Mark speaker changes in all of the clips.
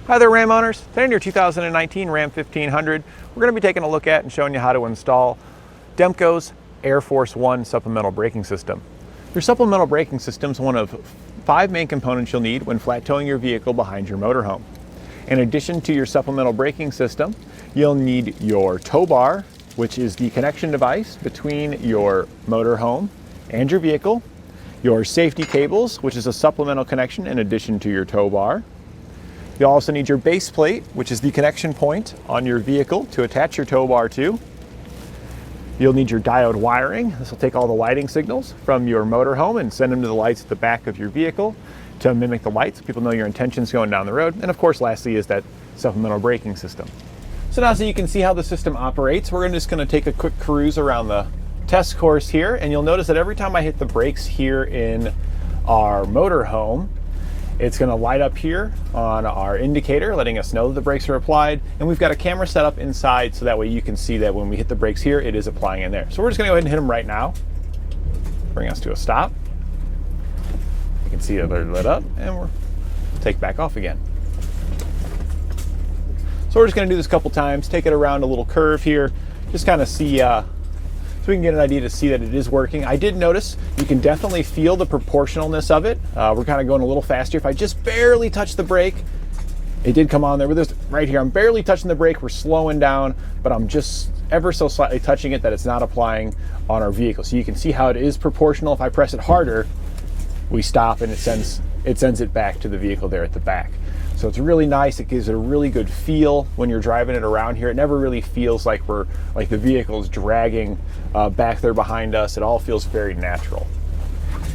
Speaker 1: Hi there, Ram owners. Today in your 2019 Ram 1500, we're going to be taking a look at and showing you how to install Demco's Air Force One supplemental braking system. Your supplemental braking system is one of 5 main components you'll need when flat towing your vehicle behind your motorhome. In addition to your supplemental braking system, you'll need your tow bar, which is the connection device between your motorhome and your vehicle, your safety cables, which is a supplemental connection in addition to your tow bar. You'll also need your base plate, which is the connection point on your vehicle to attach your tow bar to. You'll need your diode wiring. This will take all the lighting signals from your motorhome and send them to the lights at the back of your vehicle to mimic the lights so people know your intentions going down the road. And of course, lastly is that supplemental braking system. So now so you can see how the system operates, we're just going to take a quick cruise around the test course here, and you'll notice that every time I hit the brakes here in our motorhome, it's going to light up here on our indicator, letting us know that the brakes are applied. And we've got a camera set up inside so that way you can see that when we hit the brakes here, it is applying in there. So we're just going to go ahead and hit them right now. Bring us to a stop. You can see that they're lit up, and we'll take back off again. So we're just going to do this a couple times, take it around a little curve here, just kind of see so we can get an idea to see that it is working. I did notice you can definitely feel the proportionalness of it. We're kind of going a little faster. If I just barely touch the brake, it did come on there with this right here. I'm barely touching the brake. We're slowing down, but I'm just ever so slightly touching it that it's not applying on our vehicle. So you can see how it is proportional. If I press it harder, we stop and it sends it back to the vehicle there at the back. So it's really nice. It gives it a really good feel when you're driving it around here. It never really feels like the vehicle is dragging back there behind us. It all feels very natural.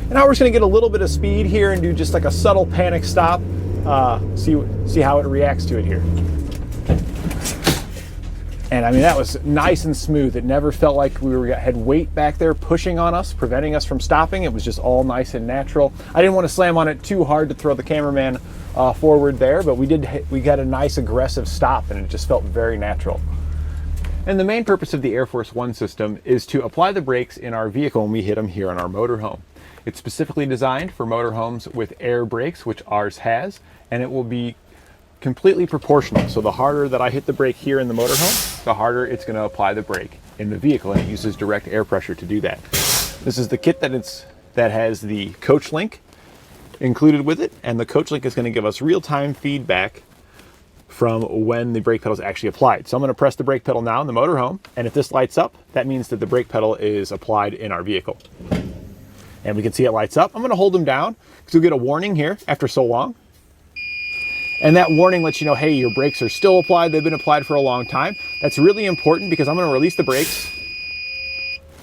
Speaker 1: And now we're just gonna get a little bit of speed here and do just like a subtle panic stop. See how it reacts to it here. And I mean, that was nice and smooth. It never felt like we had weight back there pushing on us, preventing us from stopping. It was just all nice and natural. I didn't want to slam on it too hard to throw the cameraman forward there, but we got a nice aggressive stop, and it just felt very natural. And the main purpose of the Air Force One system is to apply the brakes in our vehicle when we hit them here on our motorhome. It's specifically designed for motorhomes with air brakes, which ours has, and it will be completely proportional. So the harder that I hit the brake here in the motorhome, the harder it's going to apply the brake in the vehicle, and it uses direct air pressure to do that. This is the kit that has the coach link included with it, and the coach link is going to give us real-time feedback from when the brake pedal is actually applied. So I'm going to press the brake pedal now in the motorhome, and if this lights up, that means that the brake pedal is applied in our vehicle. And we can see it lights up. I'm going to hold them down because you'll get a warning here after so long. And that warning lets you know, hey, your brakes are still applied. They've been applied for a long time. That's really important because I'm going to release the brakes,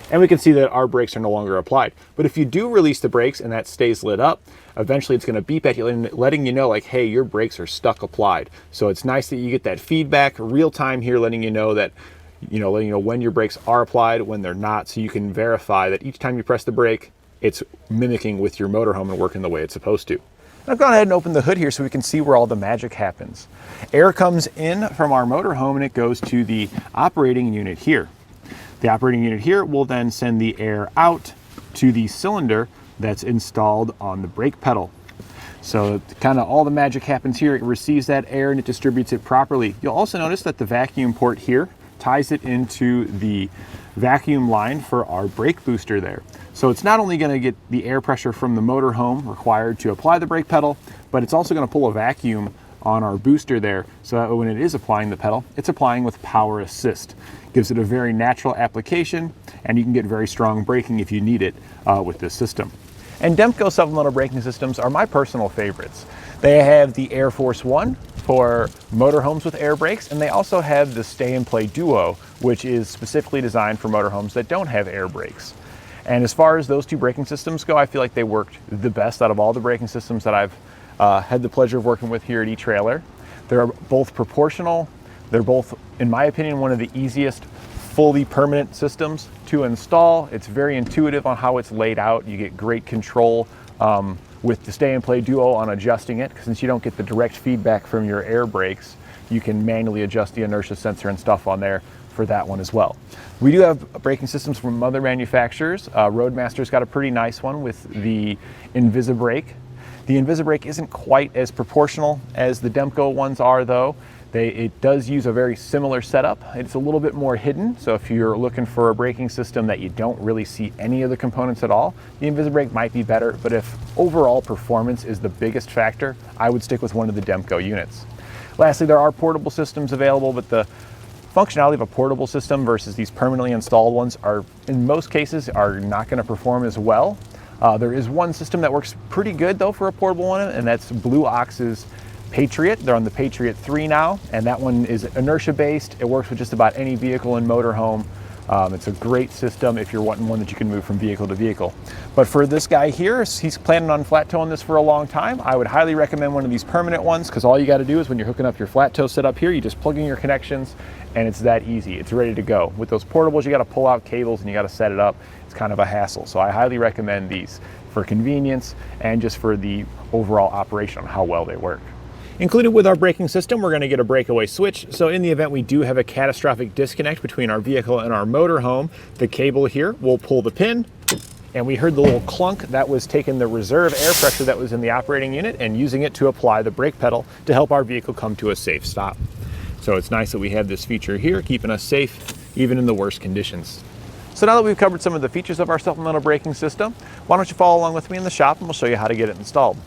Speaker 1: and we can see that our brakes are no longer applied. But if you do release the brakes and that stays lit up, eventually it's going to beep at you, letting you know, like, hey, your brakes are stuck applied. So it's nice that you get that feedback real time here, letting you know that, letting you know when your brakes are applied, when they're not, so you can verify that each time you press the brake, it's mimicking with your motorhome and working the way it's supposed to. I've gone ahead and opened the hood here so we can see where all the magic happens. Air comes in from our motorhome and it goes to the operating unit here. The operating unit here will then send the air out to the cylinder that's installed on the brake pedal. So kind of all the magic happens here. It receives that air and it distributes it properly. You'll also notice that the vacuum port here ties it into the vacuum line for our brake booster there. So it's not only going to get the air pressure from the motorhome required to apply the brake pedal, but it's also going to pull a vacuum on our booster there, so that when it is applying the pedal, it's applying with power assist. Gives it a very natural application, and you can get very strong braking if you need it with this system. And Demco supplemental braking systems are my personal favorites. They have the Air Force One for motorhomes with air brakes, and they also have the Stay and Play Duo, which is specifically designed for motorhomes that don't have air brakes. And as far as those two braking systems go, I feel like they worked the best out of all the braking systems that I've had the pleasure of working with here at etrailer. They're both proportional. They're both, in my opinion, one of the easiest fully permanent systems to install. It's very intuitive on how it's laid out. You get great control with the Stay and Play Duo on adjusting it, since you don't get the direct feedback from your air brakes. You can manually adjust the inertia sensor and stuff on there for that one as well. We do have braking systems from other manufacturers. Roadmaster's got a pretty nice one with the InvisiBrake. The The InvisiBrake isn't quite as proportional as the Demco ones are though. It does use a very similar setup. It's a little bit more hidden, so if you're looking for a braking system that you don't really see any of the components at all, the InvisiBrake might be better, but if overall performance is the biggest factor, I would stick with one of the Demco units. Lastly, there are portable systems available, but the functionality of a portable system versus these permanently installed ones are, in most cases, are not going to perform as well. There is one system that works pretty good though for a portable one, and that's Blue Ox's Patriot. They're on the Patriot 3 now, and that one is inertia based. It works with just about any vehicle and motorhome. It's a great system if you're wanting one that you can move from vehicle to vehicle. But for this guy here, he's planning on flat towing this for a long time. I would highly recommend one of these permanent ones, because all you got to do is when you're hooking up your flat tow setup here, you just plug in your connections and it's that easy. It's ready to go. With those portables, you got to pull out cables and you got to set it up. It's kind of a hassle. So I highly recommend these for convenience and just for the overall operation on how well they work. Included with our braking system, we're going to get a breakaway switch. So in the event we do have a catastrophic disconnect between our vehicle and our motorhome, the cable here will pull the pin, and we heard the little clunk. That was taking the reserve air pressure that was in the operating unit and using it to apply the brake pedal to help our vehicle come to a safe stop. So it's nice that we have this feature here, keeping us safe even in the worst conditions. So now that we've covered some of the features of our supplemental braking system, why don't you follow along with me in the shop and we'll show you how to get it installed.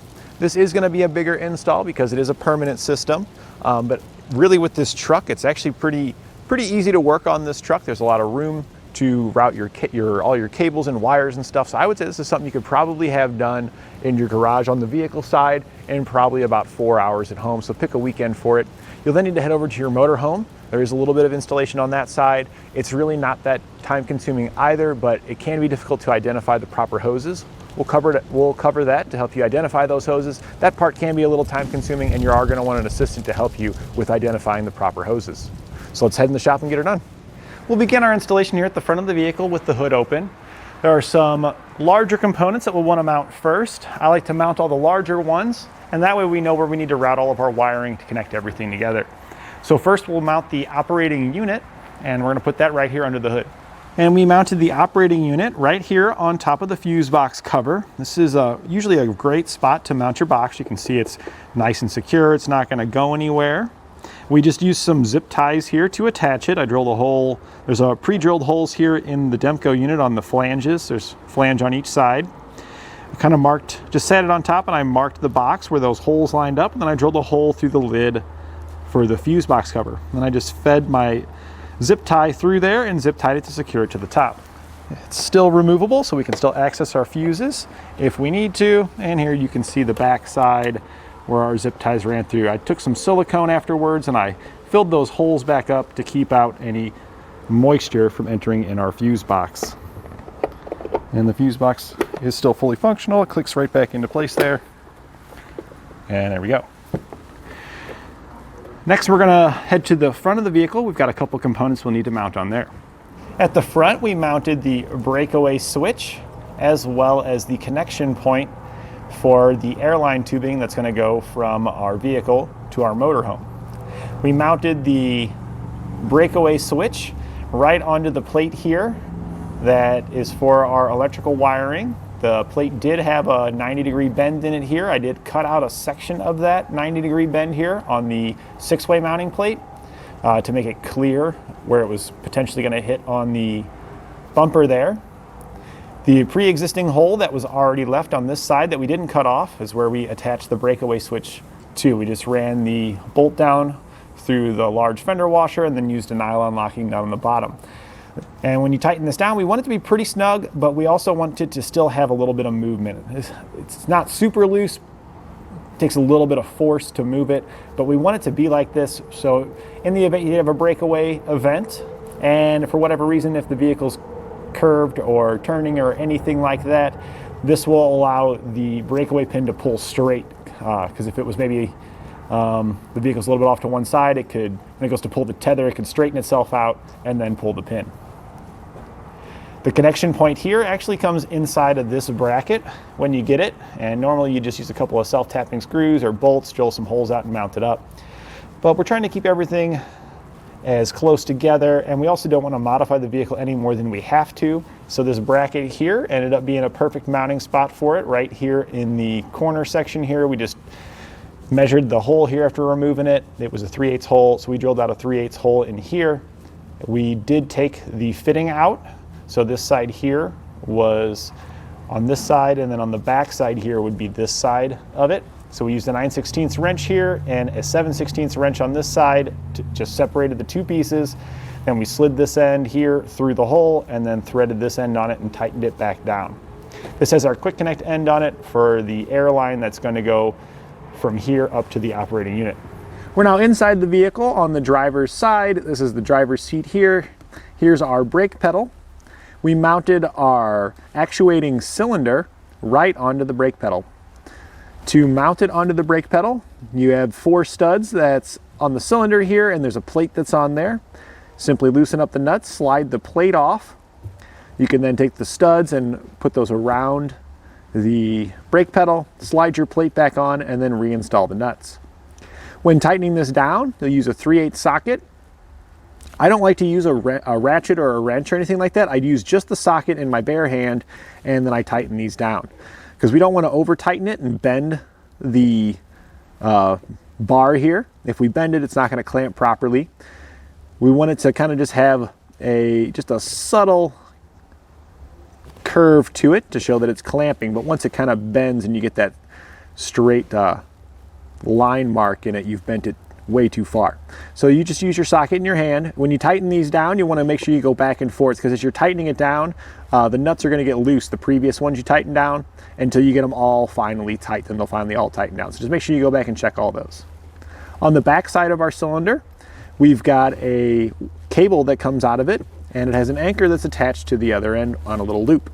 Speaker 1: This is going to be a bigger install because it is a permanent system, but really with this truck, it's actually pretty easy to work on this truck. There's a lot of room to route all your cables and wires and stuff. So I would say this is something you could probably have done in your garage on the vehicle side in probably about 4 hours at home. So pick a weekend for it. You'll then need to head over to your motorhome. There is a little bit of installation on that side. It's really not that time consuming either, but it can be difficult to identify the proper hoses. We'll cover that to help you identify those hoses. That part can be a little time consuming, and you are going to want an assistant to help you with identifying the proper hoses. So let's head in the shop and get her done. We'll begin our installation here at the front of the vehicle with the hood open. There are some larger components that we'll want to mount first. I like to mount all the larger ones, and that way we know where we need to route all of our wiring to connect everything together. So first we'll mount the operating unit, and we're going to put that right here under the hood. And we mounted the operating unit right here on top of the fuse box cover. This is usually a great spot to mount your box. You can see it's nice and secure. It's not going to go anywhere. We just used some zip ties here to attach it. I drilled a hole. There's a pre-drilled holes here in the Demco unit on the flanges. There's flange on each side. I kind of just sat it on top, and I marked the box where those holes lined up, and then I drilled a hole through the lid for the fuse box cover. And then I just fed my zip tie through there and zip tied it to secure it to the top. It's still removable, so we can still access our fuses if we need to. And here you can see the back side where our zip ties ran through. I took some silicone afterwards and I filled those holes back up to keep out any moisture from entering in our fuse box. And the fuse box is still fully functional. It clicks right back into place there. And there we go. Next, we're gonna head to the front of the vehicle. We've got a couple components we'll need to mount on there. At the front, we mounted the breakaway switch as well as the connection point for the airline tubing that's gonna go from our vehicle to our motorhome. We mounted the breakaway switch right onto the plate here that is for our electrical wiring. The plate did have a 90-degree bend in it here. I did cut out a section of that 90-degree bend here on the 6-way mounting plate to make it clear where it was potentially going to hit on the bumper there. The pre-existing hole that was already left on this side that we didn't cut off is where we attached the breakaway switch to. We just ran the bolt down through the large fender washer and then used a nylon locking down on the bottom. And when you tighten this down, we want it to be pretty snug, but we also want it to still have a little bit of movement. It's not super loose, it takes a little bit of force to move it, but we want it to be like this. So in the event you have a breakaway event, and for whatever reason, if the vehicle's curved or turning or anything like that, this will allow the breakaway pin to pull straight. Because if it was maybe the vehicle's a little bit off to one side, it could, when it goes to pull the tether, it could straighten itself out and then pull the pin. The connection point here actually comes inside of this bracket when you get it, and normally you just use a couple of self-tapping screws or bolts, drill some holes out and mount it up. But we're trying to keep everything as close together, and we also don't want to modify the vehicle any more than we have to. So this bracket here ended up being a perfect mounting spot for it right here in the corner section here. We just measured the hole here after removing it. It was a 3/8 hole, so we drilled out a 3/8 hole in here. We did take the fitting out, so this side here was on this side, and then on the back side here would be this side of it. So we used a 9/16 wrench here and a 7/16 wrench on this side to just separated the two pieces. Then we slid this end here through the hole and then threaded this end on it and tightened it back down. This has our quick connect end on it for the air line that's going to go from here up to the operating unit. We're now inside the vehicle on the driver's side. This is the driver's seat here. Here's our brake pedal. We mounted our actuating cylinder right onto the brake pedal. To mount it onto the brake pedal, you have 4 studs that's on the cylinder here, and there's a plate that's on there. Simply loosen up the nuts, slide the plate off. You can then take the studs and put those around the brake pedal, slide your plate back on, and then reinstall the nuts. When tightening this down, you'll use a 3/8 socket. I don't like to use a ratchet or a wrench or anything like that. I'd use just the socket in my bare hand, and then I tighten these down, because we don't want to over tighten it and bend the bar here. If we bend it, it's not going to clamp properly. We want it to kind of just have just a subtle curve to it to show that it's clamping, but once it kind of bends and you get that straight line mark in it, you've bent it way too far. So you just use your socket in your hand. When you tighten these down, you want to make sure you go back and forth, because as you're tightening it down, the nuts are going to get loose, the previous ones you tightened down, until you get them all finally tight, then they'll finally all tighten down. So just make sure you go back and check all those. On the back side of our cylinder, we've got a cable that comes out of it, and it has an anchor that's attached to the other end on a little loop.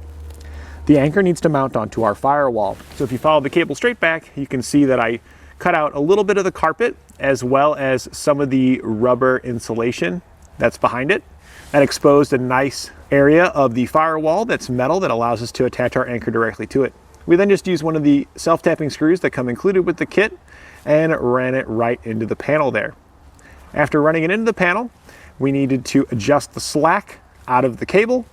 Speaker 1: The anchor needs to mount onto our firewall. So if you follow the cable straight back, you can see that I cut out a little bit of the carpet as well as some of the rubber insulation that's behind it. That exposed a nice area of the firewall that's metal that allows us to attach our anchor directly to it. We then just used one of the self-tapping screws that come included with the kit and ran it right into the panel there. After running it into the panel, we needed to adjust the slack out of the cable.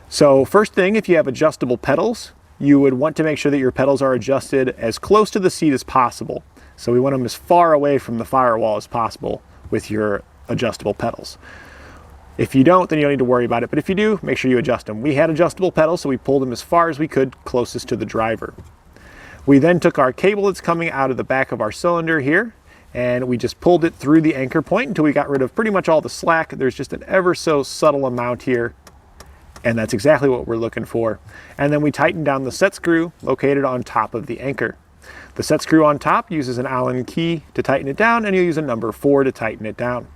Speaker 1: So first thing, if you have adjustable pedals, you would want to make sure that your pedals are adjusted as close to the seat as possible. So we want them as far away from the firewall as possible with your adjustable pedals. If you don't, then you don't need to worry about it. But if you do, make sure you adjust them. We had adjustable pedals, so we pulled them as far as we could, closest to the driver. We then took our cable that's coming out of the back of our cylinder here, and we just pulled it through the anchor point until we got rid of pretty much all the slack. There's just an ever so subtle amount here, and that's exactly what we're looking for. And then we tightened down the set screw located on top of the anchor. The set screw on top uses an Allen key to tighten it down, and you'll use a number 4 to tighten it down.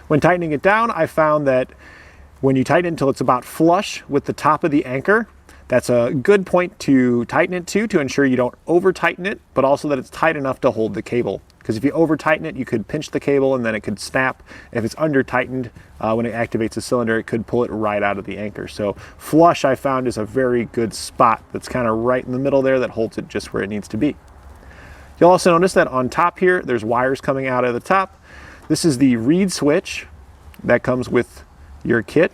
Speaker 1: When tightening it down, I found that when you tighten it until it's about flush with the top of the anchor, that's a good point to tighten it to ensure you don't over tighten it, but also that it's tight enough to hold the cable. Because if you over tighten it, you could pinch the cable and then it could snap. If it's under tightened, when it activates the cylinder, it could pull it right out of the anchor. So flush, I found, is a very good spot that's kind of right in the middle there that holds it just where it needs to be. You'll also notice that on top here, there's wires coming out of the top. This is the reed switch that comes with your kit.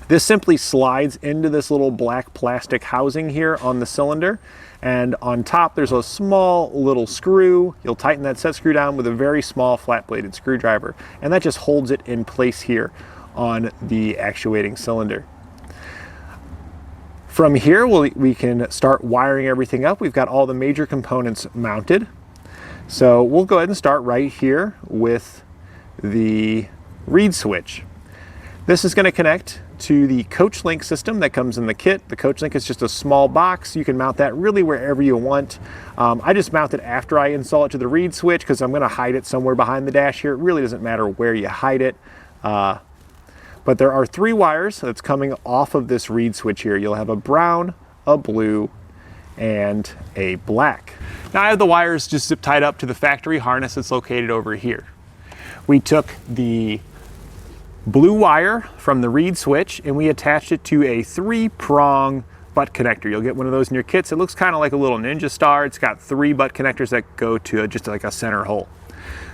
Speaker 1: This simply slides into this little black plastic housing here on the cylinder. And on top, there's a small little screw. You'll tighten that set screw down with a very small flat-bladed screwdriver. And that just holds it in place here on the actuating cylinder. From here, we can start wiring everything up. We've got all the major components mounted. So we'll go ahead and start right here with the reed switch. This is going to connect to the coach link system that comes in the kit. The coach link is just a small box. You can mount that really wherever you want. I just mount it after I install it to the reed switch because I'm going to hide it somewhere behind the dash here. It really doesn't matter where you hide it. But there are 3 wires that's coming off of this reed switch here. You'll have a brown, a blue, and a black. Now I have the wires just zip tied up to the factory harness that's located over here. We took the blue wire from the reed switch and we attached it to a 3-prong butt connector. You'll get one of those in your kits. It looks kind of like a little ninja star. It's got 3 butt connectors that go to just like a center hole.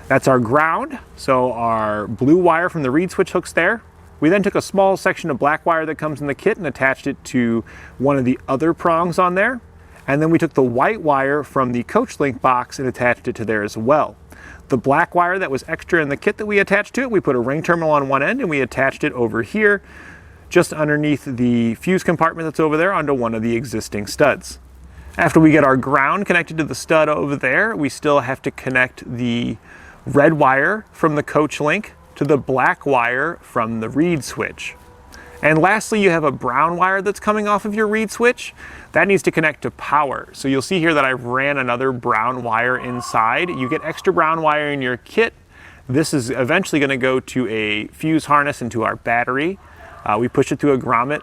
Speaker 1: That's our ground, so our blue wire from the reed switch hooks there. We then took a small section of black wire that comes in the kit and attached it to one of the other prongs on there. And then we took the white wire from the coach link box and attached it to there as well. The black wire that was extra in the kit that we attached to it, we put a ring terminal on one end and we attached it over here, just underneath the fuse compartment that's over there onto one of the existing studs. After we get our ground connected to the stud over there, we still have to connect the red wire from the coach link to the black wire from the reed switch. And lastly, you have a brown wire that's coming off of your reed switch. That needs to connect to power. So you'll see here that I ran another brown wire inside. You get extra brown wire in your kit. This is eventually going to go to a fuse harness into our battery. We push it through a grommet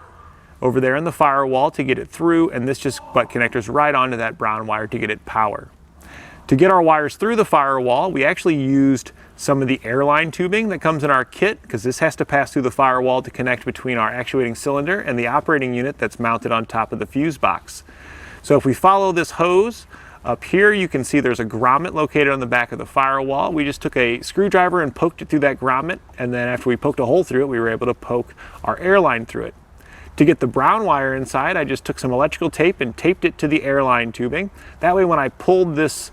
Speaker 1: over there in the firewall to get it through, and this just butt connectors right onto that brown wire to get it power. To get our wires through the firewall, we actually used some of the airline tubing that comes in our kit, because this has to pass through the firewall to connect between our actuating cylinder and the operating unit that's mounted on top of the fuse box. So if we follow this hose up here, you can see there's a grommet located on the back of the firewall. We just took a screwdriver and poked it through that grommet, and then after we poked a hole through it, we were able to poke our airline through it. To get the brown wire inside, I just took some electrical tape and taped it to the airline tubing. That way when I pulled this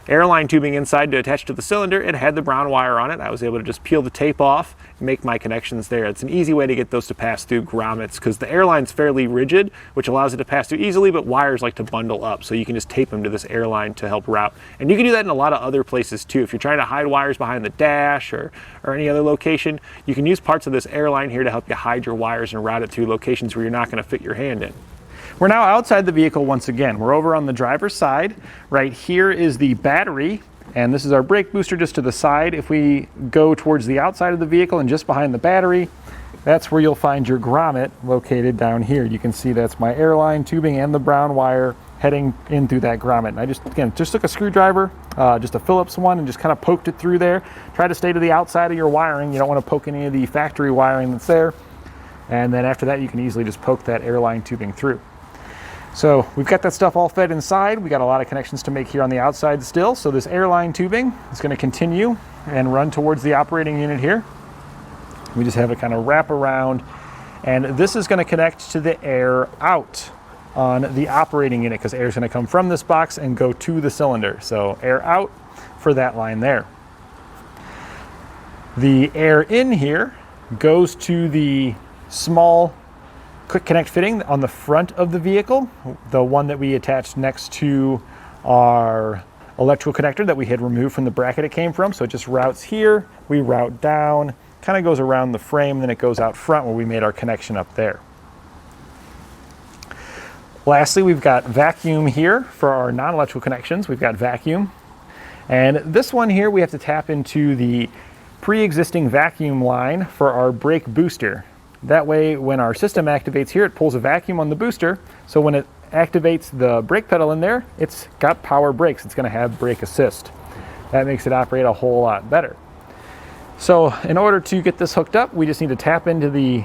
Speaker 1: airline tubing inside to attach to the cylinder, it had the brown wire on it. I was able to just peel the tape off and make my connections there. It's an easy way to get those to pass through grommets because the airline's fairly rigid, which allows it to pass through easily, but wires like to bundle up, so you can just tape them to this airline to help route. And you can do that in a lot of other places too. If you're trying to hide wires behind the dash or any other location, you can use parts of this airline here to help you hide your wires and route it through locations where you're not going to fit your hand in. We're now outside the vehicle once again. We're over on the driver's side. Right here is the battery, and this is our brake booster just to the side. If we go towards the outside of the vehicle and just behind the battery, that's where you'll find your grommet located down here. You can see that's my airline tubing and the brown wire heading in through that grommet. And I just took a screwdriver, just a Phillips one, and just kind of poked it through there. Try to stay to the outside of your wiring. You don't want to poke any of the factory wiring that's there. And then after that, you can easily just poke that airline tubing through. So we've got that stuff all fed inside. We got a lot of connections to make here on the outside still. So this airline tubing is going to continue and run towards the operating unit here. We just have it kind of wrap around, and this is going to connect to the air out on the operating unit because air is going to come from this box and go to the cylinder. So air out for that line there. The air in here goes to the small quick connect fitting on the front of the vehicle, the one that we attached next to our electrical connector that we had removed from the bracket it came from. So it just routes here, we route down, kind of goes around the frame, and then it goes out front where we made our connection up there. Lastly, we've got vacuum here for our non-electrical connections. We've got vacuum, and this one here we have to tap into the pre-existing vacuum line for our brake booster. That way, when our system activates here, it pulls a vacuum on the booster. So when it activates the brake pedal in there, it's got power brakes. It's going to have brake assist. That makes it operate a whole lot better. So in order to get this hooked up, we just need to tap into the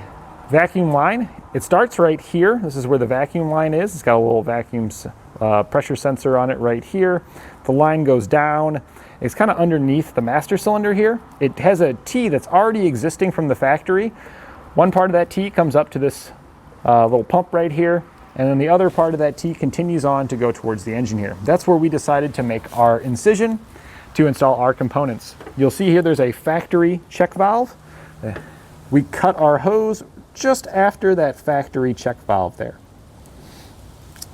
Speaker 1: vacuum line. It starts right here. This is where the vacuum line is. It's got a little vacuum pressure sensor on it right here. The line goes down. It's kind of underneath the master cylinder here. It has a T that's already existing from the factory. One part of that T comes up to this little pump right here, and then the other part of that T continues on to go towards the engine here. That's where we decided to make our incision to install our components. You'll see here there's a factory check valve. We cut our hose just after that factory check valve there.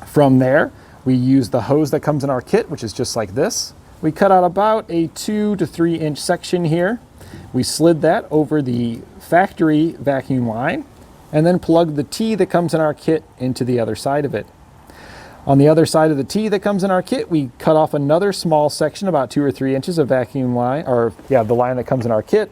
Speaker 1: From there, we use the hose that comes in our kit, which is just like this. We cut out about a 2 to 3 inch section here. We slid that over the factory vacuum line and then plugged the T that comes in our kit into the other side of it. On the other side of the T that comes in our kit, we cut off another small section, about 2 or 3 inches of vacuum line, the line that comes in our kit.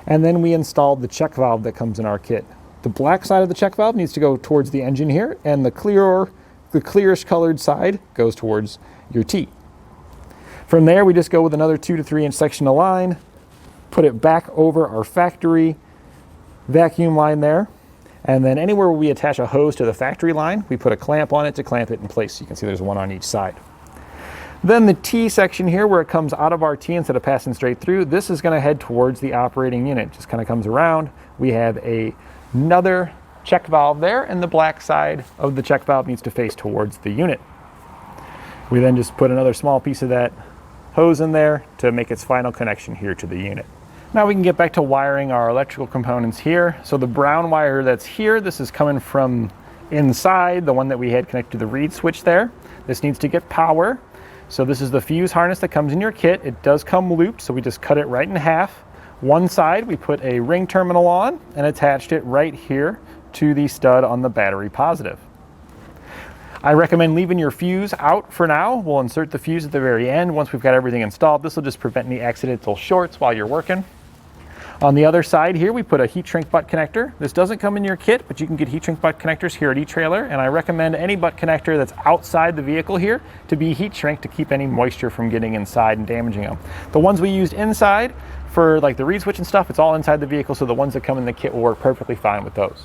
Speaker 1: And then we installed the check valve that comes in our kit. The black side of the check valve needs to go towards the engine here, and the clearish colored side goes towards your T. From there, we just go with another 2 to 3 inch section of line, put it back over our factory vacuum line there, and then anywhere we attach a hose to the factory line, we put a clamp on it to clamp it in place. You can see there's one on each side. Then the T section here, where it comes out of our T instead of passing straight through, this is going to head towards the operating unit. Just kind of comes around. We have another check valve there, and the black side of the check valve needs to face towards the unit. We then just put another small piece of that hose in there to make its final connection here to the unit. Now we can get back to wiring our electrical components here. So the brown wire that's here, this is coming from inside, the one that we had connected to the reed switch there. This needs to get power. So this is the fuse harness that comes in your kit. It does come looped, so we just cut it right in half. One side we put a ring terminal on and attached it right here to the stud on the battery positive. I recommend leaving your fuse out for now. We'll insert the fuse at the very end once we've got everything installed. This will just prevent any accidental shorts while you're working. On the other side here, we put a heat shrink butt connector. This doesn't come in your kit, but you can get heat shrink butt connectors here at eTrailer, and I recommend any butt connector that's outside the vehicle here to be heat shrink to keep any moisture from getting inside and damaging them. The ones we used inside for like the reed switch and stuff, it's all inside the vehicle, so the ones that come in the kit will work perfectly fine with those.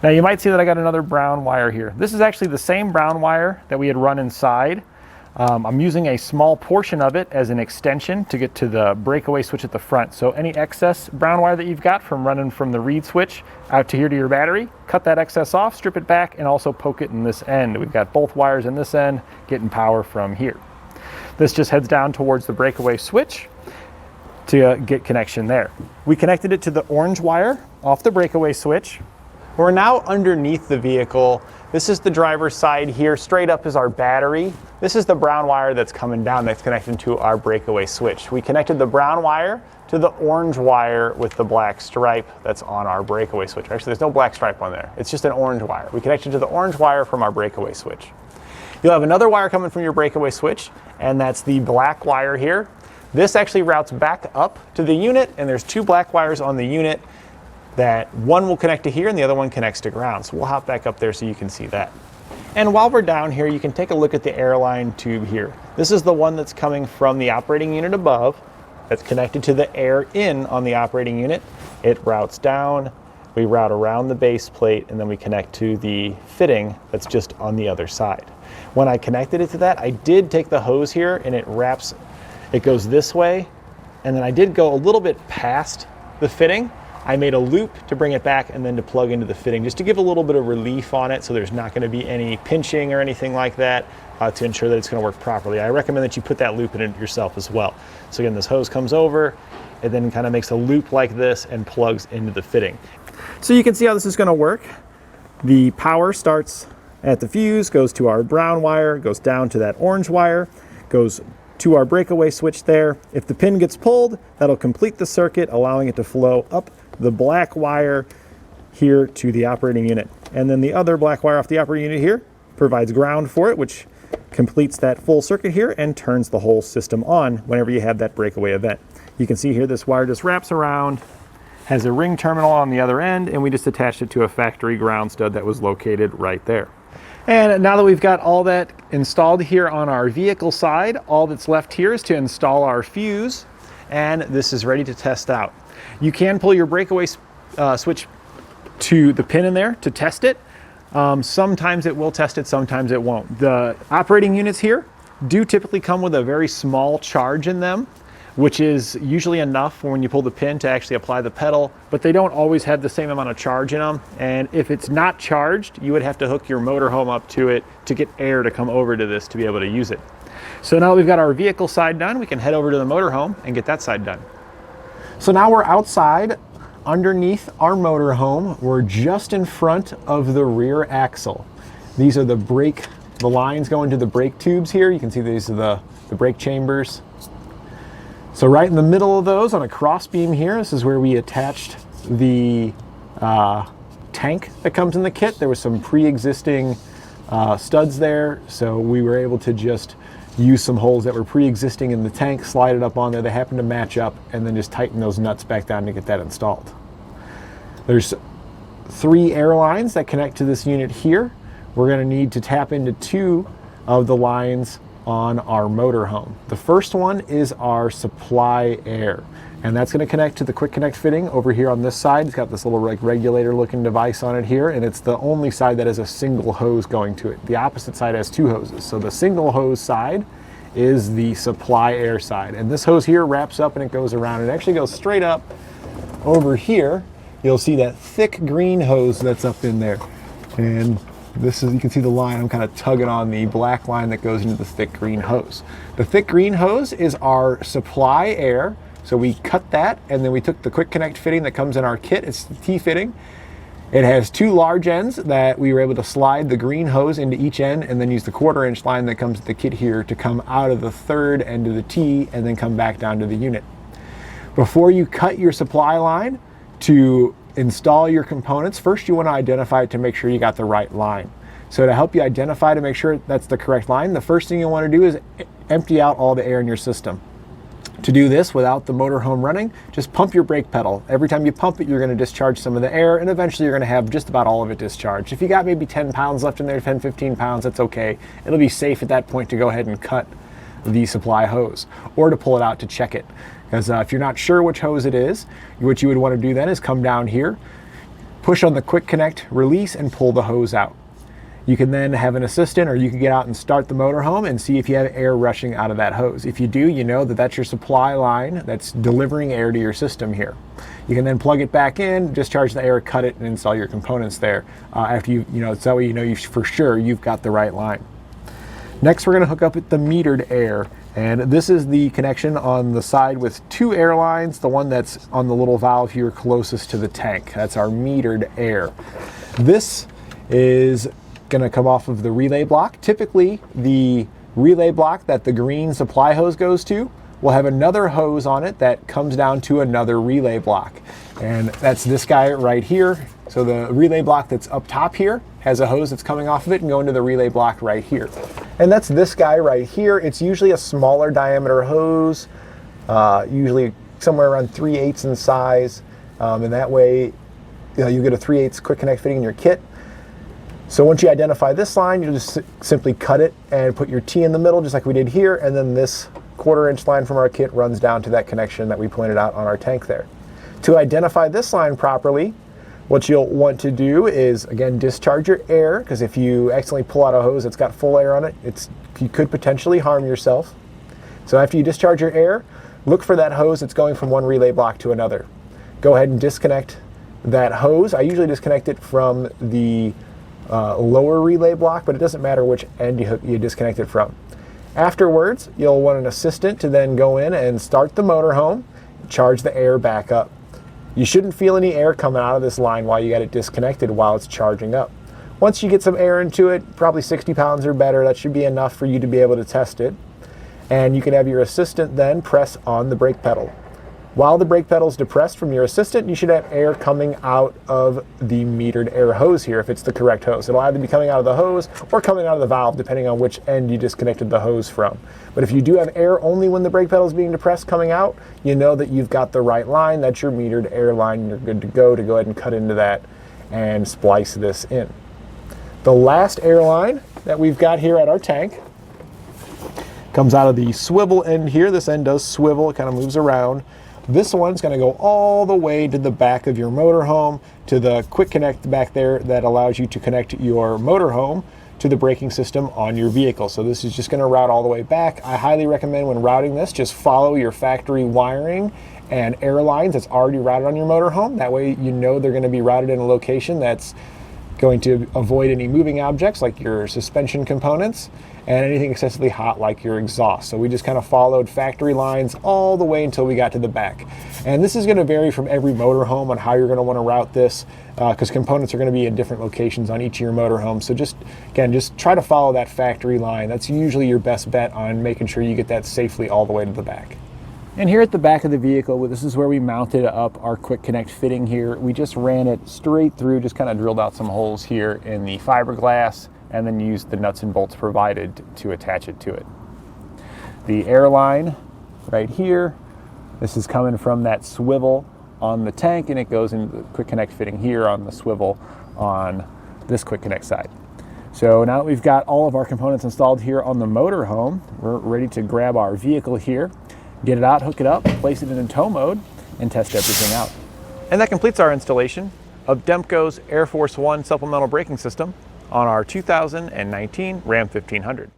Speaker 1: Now you might see that I got another brown wire here. This is actually the same brown wire that we had run inside. I'm using a small portion of it as an extension to get to the breakaway switch at the front. So any excess brown wire that you've got from running from the reed switch out to here to your battery, cut that excess off, strip it back, and also poke it in this end. We've got both wires in this end getting power from here. This just heads down towards the breakaway switch to get connection there. We connected it to the orange wire off the breakaway switch. We're now underneath the vehicle. This is the driver's side here. Straight up is our battery. This is the brown wire that's coming down that's connected to our breakaway switch. We connected the brown wire to the orange wire with the black stripe that's on our breakaway switch. Actually, there's no black stripe on there. It's just an orange wire. We connected to the orange wire from our breakaway switch. You'll have another wire coming from your breakaway switch, and that's the black wire here. This actually routes back up to the unit, and there's two black wires on the unit that one will connect to here and the other one connects to ground. So we'll hop back up there so you can see that. And while we're down here, you can take a look at the airline tube here. This is the one that's coming from the operating unit above that's connected to the air in on the operating unit. It routes down, we route around the base plate, and then we connect to the fitting that's just on the other side. When I connected it to that, I did take the hose here and it goes this way, and then I did go a little bit past the fitting. I made a loop to bring it back and then to plug into the fitting just to give a little bit of relief on it so there's not going to be any pinching or anything like that to ensure that it's going to work properly. I recommend that you put that loop in it yourself as well. So again, this hose comes over, it then kind of makes a loop like this and plugs into the fitting. So you can see how this is going to work. The power starts at the fuse, goes to our brown wire, goes down to that orange wire, goes to our breakaway switch there. If the pin gets pulled, that'll complete the circuit, allowing it to flow up the black wire here to the operating unit. And then the other black wire off the operating unit here provides ground for it, which completes that full circuit here and turns the whole system on whenever you have that breakaway event. You can see here this wire just wraps around, has a ring terminal on the other end, and we just attached it to a factory ground stud that was located right there. And now that we've got all that installed here on our vehicle side, all that's left here is to install our fuse, and this is ready to test out. You can pull your breakaway switch to the pin in there to test it. Sometimes it will test it, sometimes it won't. The operating units here do typically come with a very small charge in them, which is usually enough for when you pull the pin to actually apply the pedal, but they don't always have the same amount of charge in them. And if it's not charged, you would have to hook your motorhome up to it to get air to come over to this to be able to use it. So now that we've got our vehicle side done, we can head over to the motorhome and get that side done. So now we're outside underneath our motorhome. We're just in front of the rear axle. These are the lines going to the brake tubes here. You can see these are the brake chambers. So right in the middle of those on a cross beam here, this is where we attached the tank that comes in the kit. There was some pre-existing studs there, so we were able to just use some holes that were pre-existing in the tank, slide it up on there, they happen to match up, and then just tighten those nuts back down to get that installed. There's 3 air lines that connect to this unit here. We're going to need to tap into 2 of the lines on our motorhome. The first one is our supply air. And that's going to connect to the quick connect fitting over here on this side. It's got this little like regulator looking device on it here, and it's the only side that has a single hose going to it. The opposite side has two hoses. So the single hose side is the supply air side. And this hose here wraps up and it goes around. It actually goes straight up over here. You'll see that thick green hose that's up in there. And this is, you can see the line, I'm kind of tugging on the black line that goes into the thick green hose. The thick green hose is our supply air. So we cut that, and then we took the quick connect fitting that comes in our kit. It's the T fitting. It has two large ends that we were able to slide the green hose into each end, and then use the 1/4-inch line that comes with the kit here to come out of the third end of the T and then come back down to the unit. Before you cut your supply line to install your components, first you want to identify it to make sure you got the right line. So to help you identify to make sure that's the correct line, the first thing you want to do is empty out all the air in your system. To do this without the motorhome running, just pump your brake pedal. Every time you pump it, you're going to discharge some of the air, and eventually you're going to have just about all of it discharged. If you got maybe 10 pounds left in there, 10, 15 pounds, that's okay. It'll be safe at that point to go ahead and cut the supply hose or to pull it out to check it. Because if you're not sure which hose it is, what you would want to do then is come down here, push on the quick connect release, and pull the hose out. You can then have an assistant, or you can get out and start the motorhome and see if you have air rushing out of that hose. If you do, you know that that's your supply line that's delivering air to your system here. You can then plug it back in, discharge the air, cut it, and install your components there. After you know, it's that way you know for sure you've got the right line. Next, we're going to hook up the metered air. And this is the connection on the side with two air lines, the one that's on the little valve here closest to the tank. That's our metered air. This is going to come off of the relay block. Typically, the relay block that the green supply hose goes to will have another hose on it that comes down to another relay block. And that's this guy right here. So the relay block that's up top here has a hose that's coming off of it and going to the relay block right here. And that's this guy right here. It's usually a smaller diameter hose, usually somewhere around 3/8 in size. And that way, you get a 3/8 quick connect fitting in your kit. So once you identify this line, you just simply cut it and put your T in the middle, just like we did here, and then this 1/4-inch line from our kit runs down to that connection that we pointed out on our tank there. To identify this line properly, what you'll want to do is, again, discharge your air, because if you accidentally pull out a hose that's got full air on it, you could potentially harm yourself. So after you discharge your air, look for that hose that's going from one relay block to another. Go ahead and disconnect that hose. I usually disconnect it from the lower relay block, but it doesn't matter which end you disconnect it from. Afterwards, you'll want an assistant to then go in and start the motorhome, charge the air back up. You shouldn't feel any air coming out of this line while you got it disconnected while it's charging up. Once you get some air into it, probably 60 pounds or better, that should be enough for you to be able to test it. And you can have your assistant then press on the brake pedal. While the brake pedal is depressed from your assistant, you should have air coming out of the metered air hose here if it's the correct hose. It'll either be coming out of the hose or coming out of the valve, depending on which end you disconnected the hose from. But if you do have air only when the brake pedal is being depressed coming out, you know that you've got the right line. That's your metered air line. You're good to go ahead and cut into that and splice this in. The last air line that we've got here at our tank comes out of the swivel end here. This end does swivel, it kind of moves around. This one's going to go all the way to the back of your motorhome, to the quick connect back there that allows you to connect your motorhome to the braking system on your vehicle. So this is just going to route all the way back. I highly recommend when routing this, just follow your factory wiring and air lines that's already routed on your motorhome. That way you know they're going to be routed in a location that's going to avoid any moving objects like your suspension components and anything excessively hot like your exhaust. So we just kind of followed factory lines all the way until we got to the back. And this is going to vary from every motorhome on how you're going to want to route this, because components are going to be in different locations on each of your motorhomes. So just try to follow that factory line. That's usually your best bet on making sure you get that safely all the way to the back. And here at the back of the vehicle, this is where we mounted up our quick connect fitting here. We just ran it straight through, just kind of drilled out some holes here in the fiberglass, and then used the nuts and bolts provided to attach it to it. The air line right here, this is coming from that swivel on the tank, and it goes into the quick connect fitting here on the swivel on this quick connect side. So now that we've got all of our components installed here on the motorhome, we're ready to grab our vehicle here get it out, hook it up, place it in tow mode, and test everything out. And that completes our installation of Demco's Air Force One supplemental braking system on our 2019 Ram 1500.